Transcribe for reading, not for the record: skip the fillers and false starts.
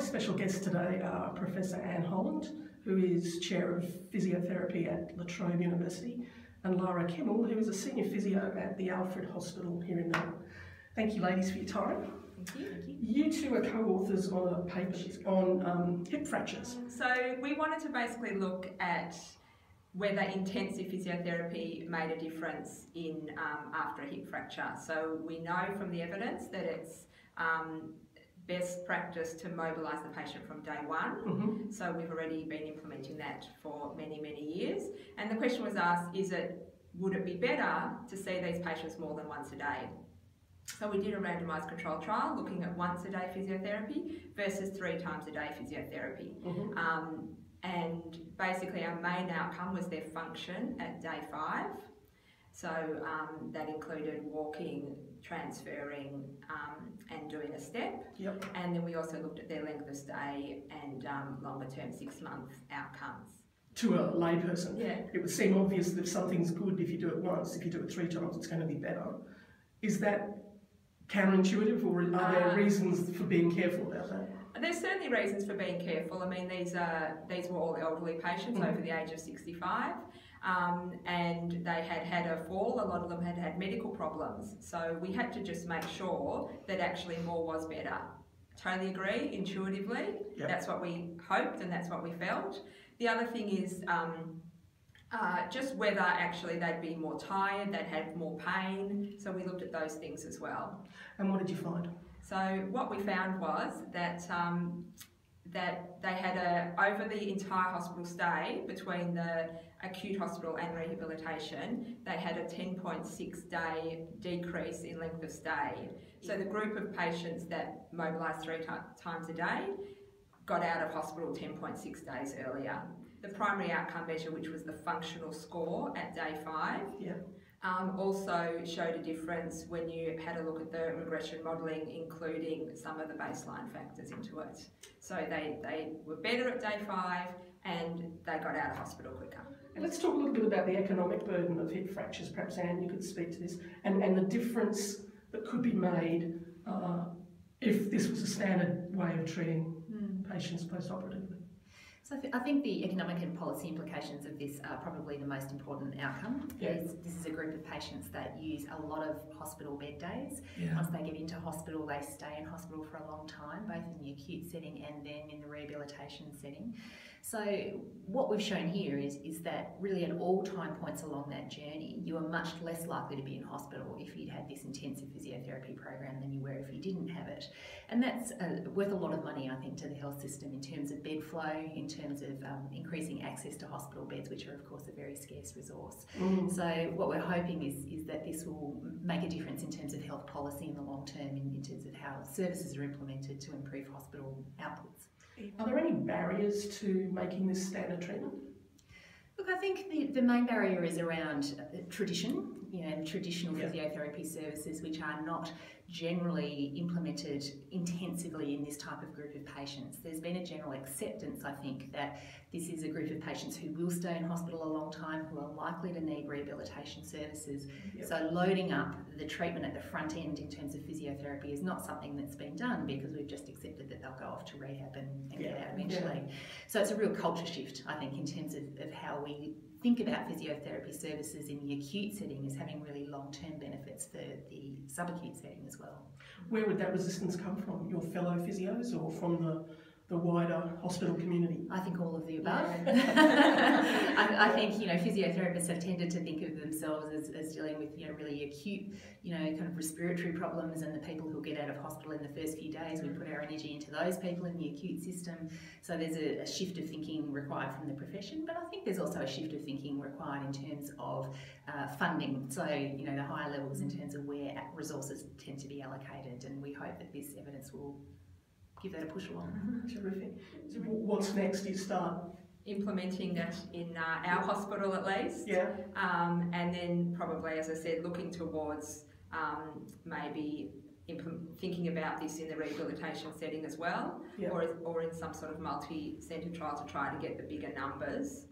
special guests today are Professor Anne Holland, who is Chair of Physiotherapy at LaTrobe University, and Lara Kimmel, who is a Senior Physio at the Alfred Hospital here in Melbourne. Thank you, ladies, for your time. Thank you. You two are co-authors on a paper on hip fractures. So we wanted to basically look at whether intensive physiotherapy made a difference in after a hip fracture. So we know from the evidence that it's best practice to mobilise the patient from day one. So we've already been implementing that for many, many years. And the question was asked, would it be better to see these patients more than once a day? So we did a randomised controlled trial looking at once a day physiotherapy versus 3 times a day physiotherapy. And basically our main outcome was their function at day 5. So that included walking, transferring and doing a step. And then we also looked at their length of stay and longer term 6-month outcomes. To a layperson, it would seem obvious that if something's good, if you do it once, if you do it 3 times, it's going to be better. Is that counterintuitive, or are there reasons for being careful about that? There's certainly reasons for being careful. I mean, these were all elderly patients over the age of 65, and they had had a fall. A lot of them had had medical problems, so we had to just make sure that actually more was better. Totally agree, intuitively. That's what we hoped and that's what we felt. The other thing is just whether actually they'd be more tired, they'd have more pain. So we looked at those things as well. And what did you find? So what we found was that that they had over the entire hospital stay, between the acute hospital and rehabilitation, they had a 10.6 day decrease in length of stay. So the group of patients that mobilised 3 times a day got out of hospital 10.6 days earlier. The primary outcome measure, which was the functional score at day 5, also showed a difference when you had a look at the regression modelling, including some of the baseline factors into it. So they were better at day 5 and they got out of hospital quicker. And let's talk a little bit about the economic burden of hip fractures. Perhaps, Anne, you could speak to this, and the difference that could be made if this was a standard way of treating patients post-operatively. So I think the economic and policy implications of this are probably the most important outcome. This is a group of patients that use a lot of hospital bed days. Once they get into hospital, they stay in hospital for a long time, both in the acute setting and then in the rehabilitation setting. So what we've shown here is that really at all time points along that journey, you are much less likely to be in hospital if you'd had this intensive physiotherapy program than you were if you didn't have it. And that's worth a lot of money, I think, to the health system in terms of bed flow, in terms of increasing access to hospital beds, which are of course a very scarce resource. So what we're hoping is that this will make a difference in terms of health policy in the long term, in terms of how services are implemented to improve hospital outputs. Are there any barriers to making this standard treatment? Look, I think the main barrier is around tradition, traditional physiotherapy services which are not generally implemented intensively in this type of group of patients. There's been a general acceptance, I think, that this is a group of patients who will stay in hospital a long time, who are likely to need rehabilitation services. So loading up the treatment at the front end in terms of physiotherapy is not something that's been done, because we've just accepted that they'll go off to rehab and get out eventually. So it's a real culture shift, I think, in terms of how we think about physiotherapy services in the acute setting as having really long-term benefits for the subacute setting as well. Where would that resistance come from? Your fellow physios or from the wider hospital community? I think all of the above. I think physiotherapists have tended to think of themselves as dealing with really acute kind of respiratory problems, and the people who get out of hospital in the first few days, we put our energy into those people in the acute system. So there's a shift of thinking required from the profession, but I think there's also a shift of thinking required in terms of funding. So the higher levels in terms of where resources tend to be allocated, and we hope that this evidence will give that a push along. Terrific. So what's next? You start implementing that in our hospital at least, and then probably, as I said, looking towards maybe thinking about this in the rehabilitation setting as well, or in some sort of multi-centre trial to try to get the bigger numbers